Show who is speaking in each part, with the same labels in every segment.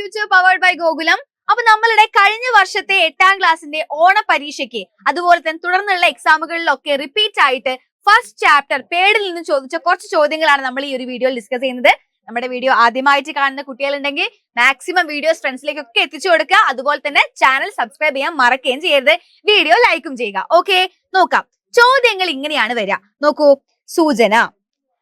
Speaker 1: Future powered by Gokulam. അപ്പൊ നമ്മളുടെ കഴിഞ്ഞ വർഷത്തെ 8ാം ക്ലാസ്സിന്റെ ഓണ പരീക്ഷയ്ക്ക് അതുപോലെ തന്നെ തുടർന്നുള്ള എക്സാമുകളിലൊക്കെ റിപ്പീറ്റ് ആയിട്ട് ഫസ്റ്റ് ചാപ്റ്റർ പേടിൽ നിന്ന് ചോദിച്ച കുറച്ച് ചോദ്യങ്ങളാണ് നമ്മൾ ഈ ഒരു വീഡിയോയിൽ ഡിസ്കസ് ചെയ്യുന്നത്. നമ്മുടെ വീഡിയോ ആദ്യമായിട്ട് കാണുന്ന കുട്ടികളുണ്ടെങ്കിൽ മാക്സിമം വീഡിയോസ് ഫ്രണ്ട്സിലേക്കൊക്കെ എത്തിച്ചു കൊടുക്കുക. അതുപോലെ തന്നെ ചാനൽ സബ്സ്ക്രൈബ് ചെയ്യാൻ മറക്കുകയും ചെയ്യരുത്. വീഡിയോ ലൈക്കും ചെയ്യുക. ഓക്കെ, നോക്കാം. ചോദ്യങ്ങൾ ഇങ്ങനെയാണ് വരിക. നോക്കൂ. സൂചന,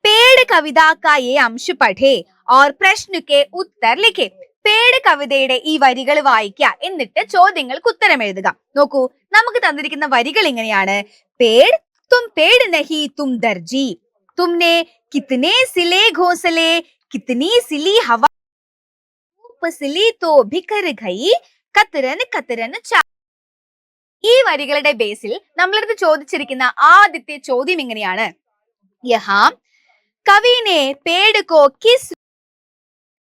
Speaker 1: പേട് കവിത കാ യേ അംശ പഠേ और प्रश्न के उत्तर लिखे. പേട് കവിതയുടെ ഈ വരികൾ വായിക്കുക, എന്നിട്ട് ചോദ്യങ്ങൾക്ക് ഉത്തരം എഴുതുക. നോക്കൂ, നമുക്ക് തന്നിരിക്കുന്ന വരികൾ ഇങ്ങനെയാണ്. പേട് തും പേട് നഹി തും ദർജി, തുമ്നെ കിത്നെ സിലെ ഘോസലെ, കിത്നി സിലി ഹവ സിലി തോ ഭിഖർ ഗയി, കത്തരൻ കത്തരൻ ചാ. ഈ വരികളുടെ ബേസിൽ നമ്മളടുത്ത് ചോദിച്ചിരിക്കുന്ന ആദ്യത്തെ ചോദ്യം ഇങ്ങനെയാണ്. യഹാ കവിനെ പേട് കോ കിസ്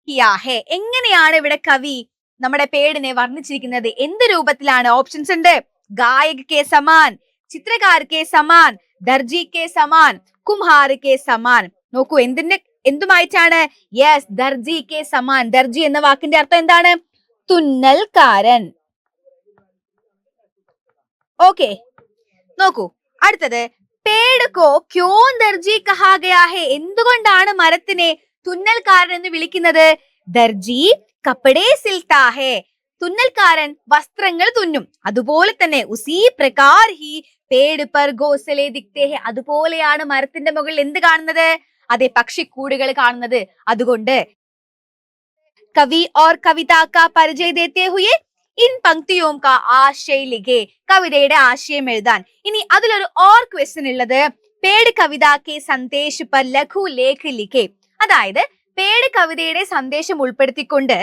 Speaker 1: കിയാ ഹെ. എങ്ങനെയാണ് ഇവിടെ കവി നമ്മുടെ പേടിനെ വർണ്ണിച്ചിരിക്കുന്നത്? എന്ത് രൂപത്തിലാണ്? ഓപ്ഷൻസ് ഉണ്ട്. ഗായക കെ സമാൻ, ചിത്രകാർ കെ സമാൻ, ദർജി കെ സമാൻ, കുംഹാർ കെ സമാൻ. നോക്കൂ, എന്തുമായിട്ടാണ്? യെസ്, ദർജി കെ സമാൻ. ദർജി എന്ന വാക്കിന്റെ അർത്ഥം എന്താണ്? തുന്നൽക്കാരൻ. ഓക്കെ, നോക്കൂ അടുത്തത്. പേട് കോ ക്യോ ദർജി കഹാ ഗയാ ഹെ. എന്തുകൊണ്ടാണ് മരത്തിനെ തുന്നൽക്കാരൻ എന്ന് വിളിക്കുന്നത്? ദർജി കപ്പടേ സിൽത്താ ഹെ. തുന്നൽക്കാരൻ വസ്ത്രങ്ങൾ തുന്നും. അതുപോലെ തന്നെ ഉസീ പ്രകാർ ഹി പേട് പർ ഘോസലെ ദിഖ്തേ ഹെ. അതുപോലെയാണ് മരത്തിന്റെ മുകളിൽ എന്ത് കാണുന്നത്? അതെ, പക്ഷിക്കൂടുകൾ കാണുന്നത്. അതുകൊണ്ട് കവി ഓർ കവിത കാ പരിചയ ദേത്തെ ഹുയെ ഇൻ പങ്ക്തിയോം കാ ആശയ ലിഖേ. കവിതയുടെ ആശയം എഴുതാൻ. ഇനി അതിലൊരു ഓർ ക്വസ്റ്റ്യൻ ഉള്ളത്. പേട് കവിത കെ സന്ദേശ് പർ ലഘു ലേഖ ലിഖേ. അതായത് പേട് കവിതയുടെ സന്ദേശം ഉൾപ്പെടുത്തിക്കൊണ്ട്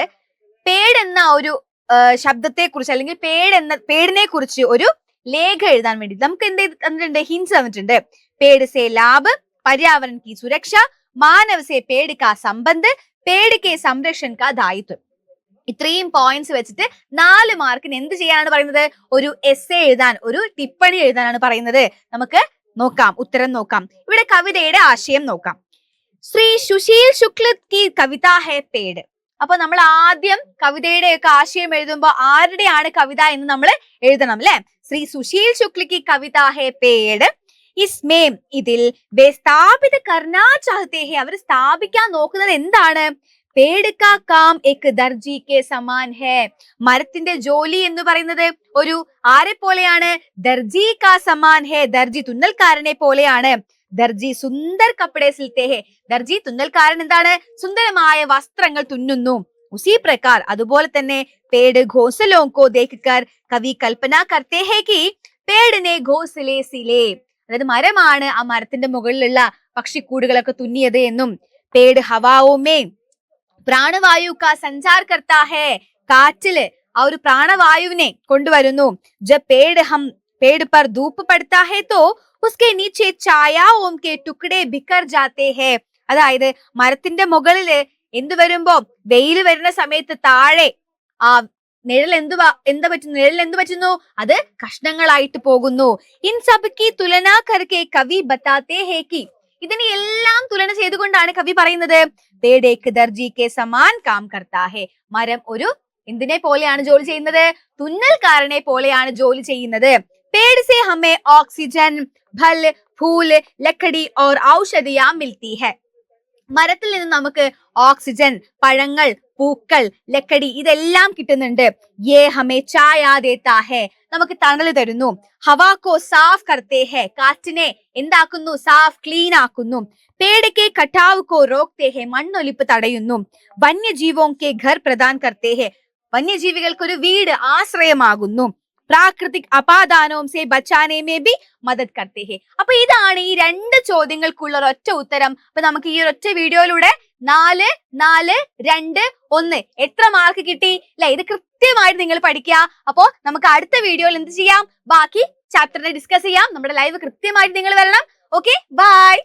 Speaker 1: പേട് എന്ന ഒരു ശബ്ദത്തെ കുറിച്ച് അല്ലെങ്കിൽ പേടിനെ കുറിച്ച് ഒരു ലേഖ എഴുതാൻ വേണ്ടി നമുക്ക് എന്ത് തന്നിട്ടുണ്ട്? ഹിന്റ്സ് തന്നിട്ടുണ്ട്. പേട് സേ ലാഭ്, പര്യാവരൺ കി സുരക്ഷ, മാനവ് സേ പേട് കാ സംബന്ധ്, പേട് കെ സംരക്ഷൺ കാ ദായിത്വം. ഇത്രയും പോയിന്റ്സ് വെച്ചിട്ട് 4 മാർക്കിന് എന്ത് ചെയ്യാനാണ് പറയുന്നത്? ഒരു എസ്സേ എഴുതാൻ, ഒരു ടിപ്പണി എഴുതാനാണ് പറയുന്നത്. നമുക്ക് നോക്കാം, ഉത്തരം നോക്കാം. ഇവിടെ കവിതയുടെ ആശയം നോക്കാം. ശ്രീ സുശീൽ ശുക്ല കി കവിത ഹെ പേട്. അപ്പൊ നമ്മൾ ആദ്യം കവിതയുടെ ഒക്കെ ആശയം എഴുതുമ്പോ ആരുടെയാണ് കവിത എന്ന് നമ്മൾ എഴുതണം, അല്ലെ? ശ്രീ സുശീൽ ശുക്ല കി കവിത ഹെ പേട്. ഇസ്മേം ഇതിൽ വേ സ്ഥാപിത കർണാ ചാഹത്തെ ഹെ. അവർ സ്ഥാപിക്കാൻ നോക്കുന്നത് എന്താണ്? പേട് കാ കാം എക് ദർജി കെ സമാൻ ഹെ. മരത്തിന്റെ ജോലി എന്ന് പറയുന്നത് ഒരു ആരെ പോലെയാണ്? ദർജി കാ സമാൻ ഹെ. ദർജി തുന്നൽക്കാരനെ പോലെയാണ്. ദർജി സുന്ദർ കപ്പടേ സിൽത്തേ ഹെ. ദർജി തുന്നൽക്കാരൻ എന്താണ്? സുന്ദരമായ വസ്ത്രങ്ങൾ തുന്നുന്നു. ഉസി പ്രകാർ അതുപോലെ തന്നെ പേട് ഘോസലോ കോ ദേഖ് കർ കവി കൽപ്പന കർത്തേ ഹെ കി പേടിനെ ഘോസലേ സിലേ. അതായത് മരമാണ് ആ മരത്തിന്റെ മുകളിലുള്ള പക്ഷിക്കൂടുകളൊക്കെ തുന്നിയത് എന്നും, പേട് ഹവാവോ മേ പ്രാണവായു കാ സഞ്ചാർ കർത്താ ഹെ. കാറ്റില് ആ ഒരു പ്രാണവായുവിനെ കൊണ്ടുവരുന്നു. ജബ് പേട് പർ ധൂപ്പ് പടുത്താ ഹെ തോ ഉസ്കെ നീച്ചെ ഛായാओं के टुकड़े बिखर जाते हैं. അതായത് മരത്തിന്റെ മുകളില് എന്ത് വരുമ്പോ, വെയിൽ വരുന്ന സമയത്ത് താഴെ ആ നിഴൽ എന്ത് പറ്റുന്നു? അത് കഷ്ണങ്ങളായിട്ട് പോകുന്നു. ഇൻ സബ് കി തുലന കർക്കെ കവി ബതാത്തെ ഹെ കി. ഇതിനെ എല്ലാം തുലന ചെയ്തുകൊണ്ടാണ് കവി പറയുന്നത് പേട് ഏക് ദർജി കെ സമാൻ കാം കർത്താ ഹെ. മരം ഒരു എന്തിനെ പോലെയാണ് ജോലി ചെയ്യുന്നത്? തുന്നൽക്കാരനെ പോലെയാണ് ജോലി ചെയ്യുന്നത്. पेड़ से हमें ऑक्सीजन, फल, फूल, लकड़ी और औषधियां मिलती है. മരത്തിൽ നിന്ന് നമുക്ക് ഓക്സിജൻ, പഴങ്ങൾ, പൂക്കൾ, ലക്കടി ഇതെല്ലാം കിട്ടുന്നുണ്ട്. യേ ഹമേ ഛായാ ദേത്താ ഹെ. നമുക്ക് തണൽ തരുന്നു. ഹവാ കോ സാഫ് കർത്തേ ഹെ. കാറ്റിനെ എന്താക്കുന്നു? സാഫ്, ക്ലീൻ ആക്കുന്നു. പേട് കെ കട്ടാവ് കോ റോക്തേ ഹെ. മണ്ണൊലിപ്പ് തടയുന്നു. വന്യജീവോं के घर प्रदान करते हैं. വന്യജീവികൾക്ക് ഒരു വീട്, ആശ്രയമാകുന്നു. പ്രാകൃതിക് അപാദാനവും സേ ബച്ചാനെ മേ ബി മദത് കർത്തേ ഹെ. അപ്പൊ ഇതാണ് ഈ 2 ചോദ്യങ്ങൾക്കുള്ള ഒരൊറ്റ ഉത്തരം. അപ്പൊ നമുക്ക് ഈ ഒരൊറ്റ വീഡിയോയിലൂടെ 4, 4, 2, 1 എത്ര മാർക്ക് കിട്ടി അല്ലെ? ഇത് കൃത്യമായിട്ട് നിങ്ങൾ പഠിക്കുക. അപ്പോ നമുക്ക് അടുത്ത വീഡിയോയിൽ എന്ത് ചെയ്യാം? ബാക്കി ചാപ്റ്ററിനെ ഡിസ്കസ് ചെയ്യാം. നമ്മുടെ ലൈവ് കൃത്യമായിട്ട് നിങ്ങൾ വരണം. Okay, by.